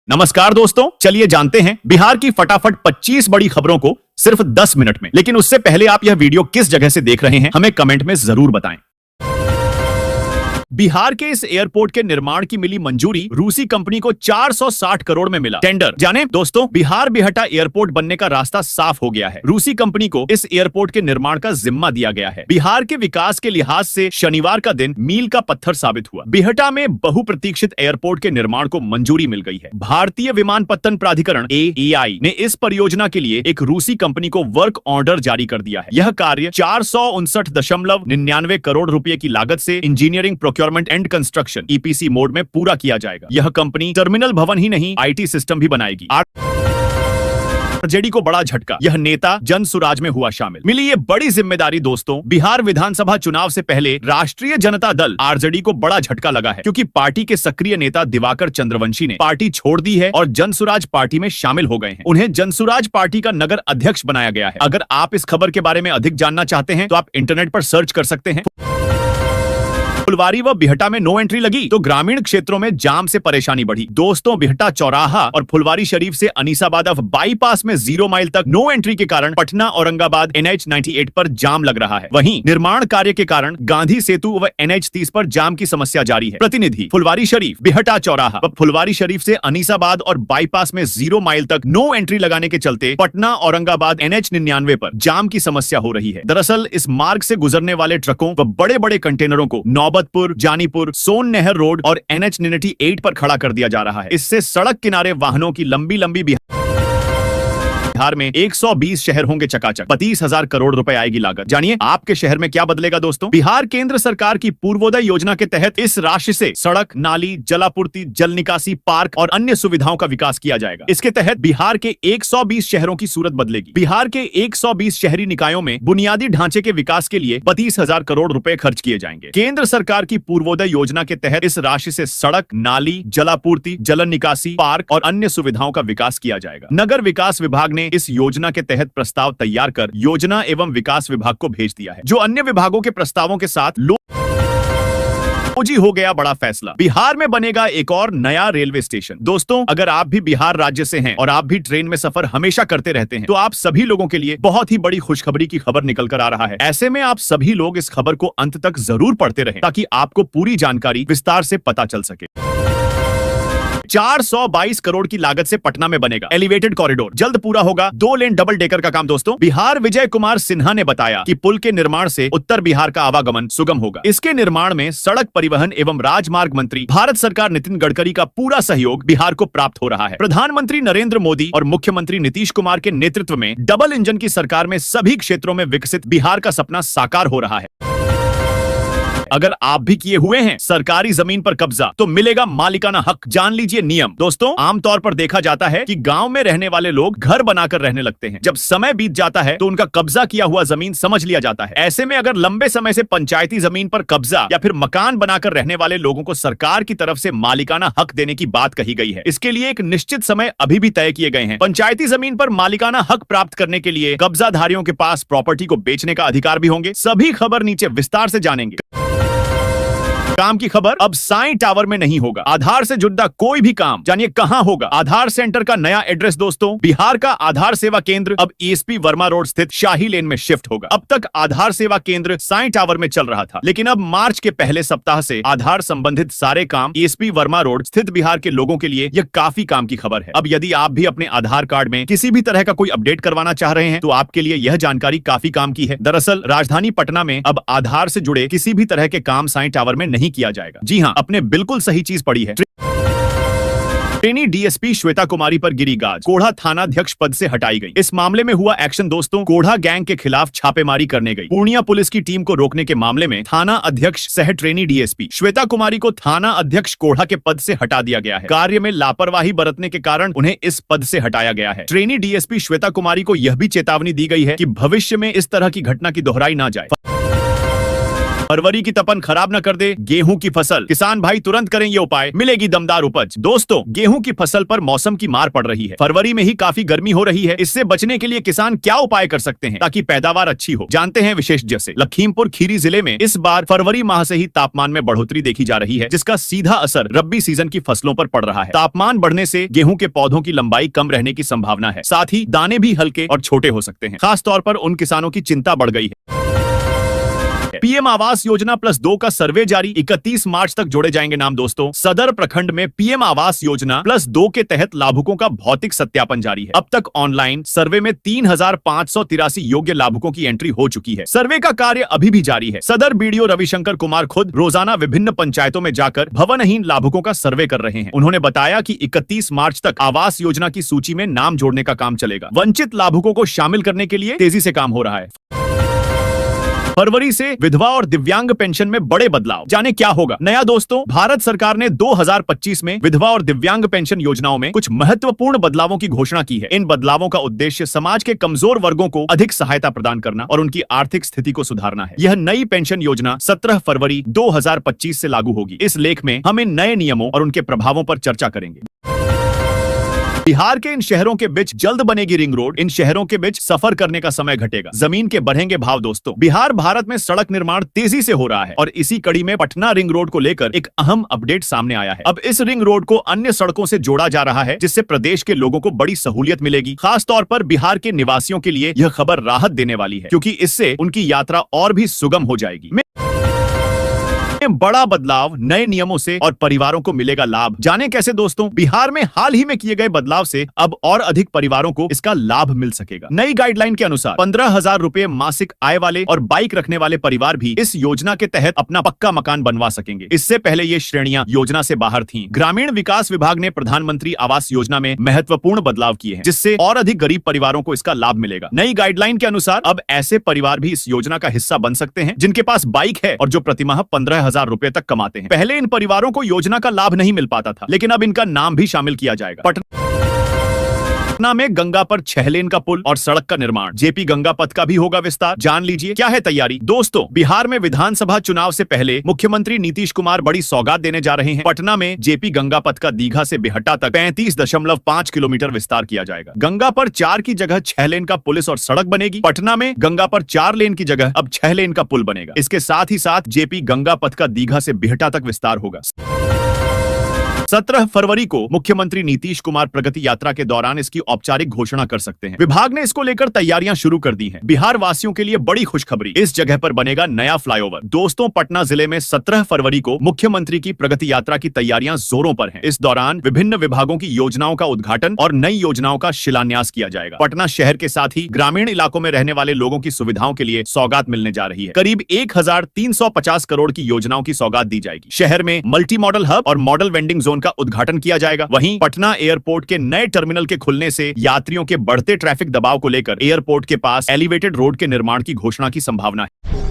नमस्कार दोस्तों, चलिए जानते हैं बिहार की फटाफट 25 बड़ी खबरों को सिर्फ 10 मिनट में। लेकिन उससे पहले आप यह वीडियो किस जगह से देख रहे हैं हमें कमेंट में जरूर बताएं। बिहार के इस एयरपोर्ट के निर्माण की मिली मंजूरी रूसी कंपनी को 460 करोड़ में मिला टेंडर। जाने दोस्तों, बिहार बिहटा एयरपोर्ट बनने का रास्ता साफ हो गया है। रूसी कंपनी को इस एयरपोर्ट के निर्माण का जिम्मा दिया गया है। बिहार के विकास के लिहाज से शनिवार का दिन मील का पत्थर साबित हुआ। बिहटा में बहुप्रतीक्षित एयरपोर्ट के निर्माण को मंजूरी मिल गई है। भारतीय विमानपत्तन प्राधिकरण AAI ने इस परियोजना के लिए एक रूसी कंपनी को वर्क ऑर्डर जारी कर दिया है। यह कार्य 459.99 करोड़ रुपए की लागत से engineering procurement and construction EPC mode में पूरा किया जाएगा। यह कंपनी टर्मिनल भवन ही नहीं IT सिस्टम भी बनाएगी। RJD को बड़ा झटका, यह नेता जनसुराज में हुआ शामिल। मिली ये बड़ी जिम्मेदारी दोस्तों। बिहार विधानसभा चुनाव से पहले राष्ट्रीय जनता दल RJD को बड़ा झटका लगा है, क्योंकि पार्टी के सक्रिय नेता दिवाकर चंद्रवंशी ने पार्टी छोड़ दी है और जनसुराज पार्टी में शामिल हो गए हैं। उन्हें जनसुराज पार्टी का नगर अध्यक्ष बनाया गया है। अगर आप इस खबर के बारे में अधिक जानना चाहते हैं तो आप इंटरनेट पर सर्च कर सकते हैं। फुलवारी व बिहटा में नो एंट्री लगी तो ग्रामीण क्षेत्रों में जाम से परेशानी बढ़ी। दोस्तों, बिहटा चौराहा और फुलवारी शरीफ से अनीसाबाद बाईपास में 0 माइल तक नो एंट्री के कारण पटना औरंगाबाद NH 98 पर जाम लग रहा है। वहीं निर्माण कार्य के कारण गांधी सेतु व NH 30 पर जाम की समस्या जारी है। प्रतिनिधि फुलवारी शरीफ, बिहटा चौराहा व फुलवारी शरीफ से अनीसाबाद और बाईपास में 0 माइल तक नो एंट्री लगाने के चलते पटना औरंगाबाद NH 99 पर जाम की समस्या हो रही है। दरअसल इस मार्ग से गुजरने वाले ट्रकों व बड़े बड़े कंटेनरों को नौबतपुर, जानीपुर, सोन नहर रोड और NH 98 पर खड़ा कर दिया जा रहा है। इससे सड़क किनारे वाहनों की लंबी लंबी बिहार में 120 शहर होंगे चकाचक। 32,000 करोड़ रुपए आएगी लागत। जानिए आपके शहर में क्या बदलेगा दोस्तों। बिहार केंद्र सरकार की पूर्वोदय योजना के तहत इस राशि से सड़क, नाली, जलापूर्ति, जल निकासी, पार्क और अन्य सुविधाओं का विकास किया जाएगा। इसके तहत बिहार के 120 शहरों की सूरत बदलेगी। बिहार के 120 शहरी निकायों में बुनियादी ढांचे के विकास के लिए 32,000 करोड़ रुपए खर्च किए जाएंगे। केंद्र सरकार की पूर्वोदय योजना के तहत इस राशि से सड़क, नाली, जलापूर्ति, जल निकासी, पार्क और अन्य सुविधाओं का विकास किया जाएगा। नगर विकास विभाग ने इस योजना के तहत प्रस्ताव तैयार कर योजना एवं विकास विभाग को भेज दिया है, जो अन्य विभागों के प्रस्तावों के साथ हो गया बड़ा फैसला। बिहार में बनेगा एक और नया रेलवे स्टेशन। दोस्तों, अगर आप भी बिहार राज्य से हैं और आप भी ट्रेन में सफर हमेशा करते रहते हैं तो आप सभी लोगों के लिए बहुत ही बड़ी खुशखबरी की खबर निकल कर आ रहा है। ऐसे में आप सभी लोग इस खबर को अंत तक जरूर पढ़ते रहें ताकि आपको पूरी जानकारी विस्तार से पता चल सके। 422 करोड़ की लागत से पटना में बनेगा एलिवेटेड कॉरिडोर। जल्द पूरा होगा 2 लेन डबल डेकर का काम। दोस्तों, बिहार विजय कुमार सिन्हा ने बताया कि पुल के निर्माण से उत्तर बिहार का आवागमन सुगम होगा। इसके निर्माण में सड़क परिवहन एवं राजमार्ग मंत्री भारत सरकार नितिन गडकरी का पूरा सहयोग बिहार को प्राप्त हो रहा है। प्रधानमंत्री नरेंद्र मोदी और मुख्यमंत्री नीतीश कुमार के नेतृत्व में डबल इंजन की सरकार में सभी क्षेत्रों में विकसित बिहार का सपना साकार हो रहा है। अगर आप भी किए हुए हैं सरकारी जमीन पर कब्जा तो मिलेगा मालिकाना हक। जान लीजिए नियम। दोस्तों, आमतौर पर देखा जाता है कि गांव में रहने वाले लोग घर बनाकर रहने लगते हैं। जब समय बीत जाता है तो उनका कब्जा किया हुआ जमीन समझ लिया जाता है। ऐसे में अगर लंबे समय से पंचायती जमीन पर कब्जा या फिर मकान बनाकर रहने वाले लोगों को सरकार की तरफ से मालिकाना हक देने की बात कही गई है। इसके लिए एक निश्चित समय अभी भी तय किए गए हैं। पंचायती जमीन पर मालिकाना हक प्राप्त करने के लिए कब्जाधारियों के पास प्रॉपर्टी को बेचने का अधिकार भी होंगे। सभी खबर नीचे विस्तार से जानेंगे। काम की खबर, अब साईं टावर में नहीं होगा आधार से जुड़ा कोई भी काम। जानिए कहां होगा। आधार सेंटर का नया एड्रेस। दोस्तों, बिहार का आधार सेवा केंद्र अब ESP वर्मा रोड स्थित शाही लेन में शिफ्ट होगा। अब तक आधार सेवा केंद्र साईं टावर में चल रहा था, लेकिन अब मार्च के पहले सप्ताह से आधार संबंधित सारे काम ESP वर्मा रोड स्थित बिहार के लोगों के लिए यह काफी काम की खबर है। अब यदि आप भी अपने आधार कार्ड में किसी भी तरह का कोई अपडेट करवाना चाह रहे हैं तो आपके लिए यह जानकारी काफी काम की है। दरअसल राजधानी पटना में अब आधार से जुड़े किसी भी तरह के काम साईं टावर में नहीं किया जाएगा। जी हां, आपने बिल्कुल सही चीज पढ़ी है। ट्रेनी DSP श्वेता कुमारी पर गिरी गाज, कोढ़ा थानाध्यक्ष पद से हटाई गई। इस मामले में हुआ एक्शन। दोस्तों, कोढ़ा गैंग के खिलाफ छापेमारी करने गई पूर्णिया पुलिस की टीम को रोकने के मामले में थाना अध्यक्ष सह ट्रेनी DSP श्वेता कुमारी को थाना अध्यक्ष कोढ़ा के पद से हटा दिया गया है। कार्य में लापरवाही बरतने के कारण उन्हें इस पद से हटाया गया है। ट्रेनी DSP श्वेता कुमारी को यह भी चेतावनी दी गई है कि भविष्य में इस तरह की घटना की दोहराई ना जाए। फरवरी की तपन खराब न कर दे गेहूं की फसल, किसान भाई तुरंत करें ये उपाय, मिलेगी दमदार उपज। दोस्तों, गेहूं की फसल पर मौसम की मार पड़ रही है। फरवरी में ही काफी गर्मी हो रही है। इससे बचने के लिए किसान क्या उपाय कर सकते हैं ताकि पैदावार अच्छी हो, जानते हैं विशेषज्ञ से। लखीमपुर खीरी जिले में इस बार फरवरी माह से ही तापमान में बढ़ोतरी देखी जा रही है, जिसका सीधा असर रब्बी सीजन की फसलों पर पड़ रहा है। तापमान बढ़ने से गेहूं के पौधों की लंबाई कम रहने की संभावना है, साथ ही दाने भी हल्के और छोटे हो सकते हैं। खास तौर पर उन किसानों की चिंता बढ़ गई है। पीएम आवास योजना +2 का सर्वे जारी, 31 मार्च तक जोड़े जाएंगे नाम। दोस्तों, सदर प्रखंड में पीएम आवास योजना +2 के तहत लाभुकों का भौतिक सत्यापन जारी है। अब तक ऑनलाइन सर्वे में 3583 योग्य लाभुकों की एंट्री हो चुकी है। सर्वे का कार्य अभी भी जारी है। सदर बीडीओ रविशंकर कुमार खुद रोजाना विभिन्न पंचायतों में जाकर भवनहीन लाभुकों का सर्वे कर रहे हैं। उन्होंने बताया कि 31 मार्च तक आवास योजना की सूची में नाम जोड़ने का काम चलेगा। वंचित लाभुकों को शामिल करने के लिए तेजी से काम हो रहा है। फरवरी से विधवा और दिव्यांग पेंशन में बड़े बदलाव, जाने क्या होगा नया। दोस्तों, भारत सरकार ने 2025 में विधवा और दिव्यांग पेंशन योजनाओं में कुछ महत्वपूर्ण बदलावों की घोषणा की है। इन बदलावों का उद्देश्य समाज के कमजोर वर्गों को अधिक सहायता प्रदान करना और उनकी आर्थिक स्थिति को सुधारना है। यह नई पेंशन योजना 17 फरवरी 2025 से लागू होगी। इस लेख में हम इन नए नियमों और उनके प्रभावों पर चर्चा करेंगे। बिहार के इन शहरों के बीच जल्द बनेगी रिंग रोड, इन शहरों के बीच सफर करने का समय घटेगा, जमीन के बढ़ेंगे भाव। दोस्तों, बिहार भारत में सड़क निर्माण तेजी से हो रहा है और इसी कड़ी में पटना रिंग रोड को लेकर एक अहम अपडेट सामने आया है। अब इस रिंग रोड को अन्य सड़कों से जोड़ा जा रहा है, जिससे प्रदेश के लोगों को बड़ी सहूलियत मिलेगी। खास तौर पर बिहार के निवासियों के लिए यह खबर राहत देने वाली है, क्योंकि इससे उनकी यात्रा और भी सुगम हो जाएगी। बड़ा बदलाव, नए नियमों से और परिवारों को मिलेगा लाभ, जाने कैसे। दोस्तों, बिहार में हाल ही में किए गए बदलाव से अब और अधिक परिवारों को इसका लाभ मिल सकेगा। नई गाइडलाइन के अनुसार 15,000 रुपए मासिक आय वाले और बाइक रखने वाले परिवार भी इस योजना के तहत अपना पक्का मकान बनवा सकेंगे। इससे पहले ये श्रेणियां योजना से बाहर थीं। ग्रामीण विकास विभाग ने प्रधानमंत्री आवास योजना में महत्वपूर्ण बदलाव किए हैं, जिससे और अधिक गरीब परिवारों को इसका लाभ मिलेगा। नई गाइडलाइन के अनुसार अब ऐसे परिवार भी इस योजना का हिस्सा बन सकते हैं जिनके पास बाइक है और जो प्रतिमाह 15,000 रुपए तक कमाते हैं। पहले इन परिवारों को योजना का लाभ नहीं मिल पाता था, लेकिन अब इनका नाम भी शामिल किया जाएगा। पटना में गंगा पर 6 लेन का पुल और सड़क का निर्माण, जेपी गंगा पथ का भी होगा विस्तार, जान लीजिए क्या है तैयारी। दोस्तों, बिहार में विधानसभा चुनाव से पहले मुख्यमंत्री नीतीश कुमार बड़ी सौगात देने जा रहे हैं। पटना में जेपी गंगा पथ का दीघा से बिहटा तक 35.5 किलोमीटर विस्तार किया जाएगा। गंगा पर 4 की जगह 6 लेन का पुलिस और सड़क बनेगी। पटना में गंगा पर 4 लेन की जगह अब 6 लेन का पुल बनेगा। इसके साथ ही साथ जेपी गंगा पथ का दीघा से बिहटा तक विस्तार होगा। 17 फरवरी को मुख्यमंत्री नीतीश कुमार प्रगति यात्रा के दौरान इसकी औपचारिक घोषणा कर सकते हैं। विभाग ने इसको लेकर तैयारियां शुरू कर दी हैं। बिहार वासियों के लिए बड़ी खुशखबरी, इस जगह पर बनेगा नया फ्लाईओवर। दोस्तों, पटना जिले में 17 फरवरी को मुख्यमंत्री की प्रगति यात्रा की तैयारियां जोरों पर हैं। इस दौरान विभिन्न विभागों की योजनाओं का उद्घाटन और नई योजनाओं का शिलान्यास किया जाएगा। पटना शहर के साथ ही ग्रामीण इलाकों में रहने वाले लोगों की सुविधाओं के लिए सौगात मिलने जा रही है। करीब 1350 करोड़ की योजनाओं की सौगात दी जाएगी। शहर में मल्टी मॉडल हब और मॉडल वेंडिंग जोन का उद्घाटन किया जाएगा। वहीं पटना एयरपोर्ट के नए टर्मिनल के खुलने से यात्रियों के बढ़ते ट्रैफिक दबाव को लेकर एयरपोर्ट के पास एलिवेटेड रोड के निर्माण की घोषणा की संभावना है।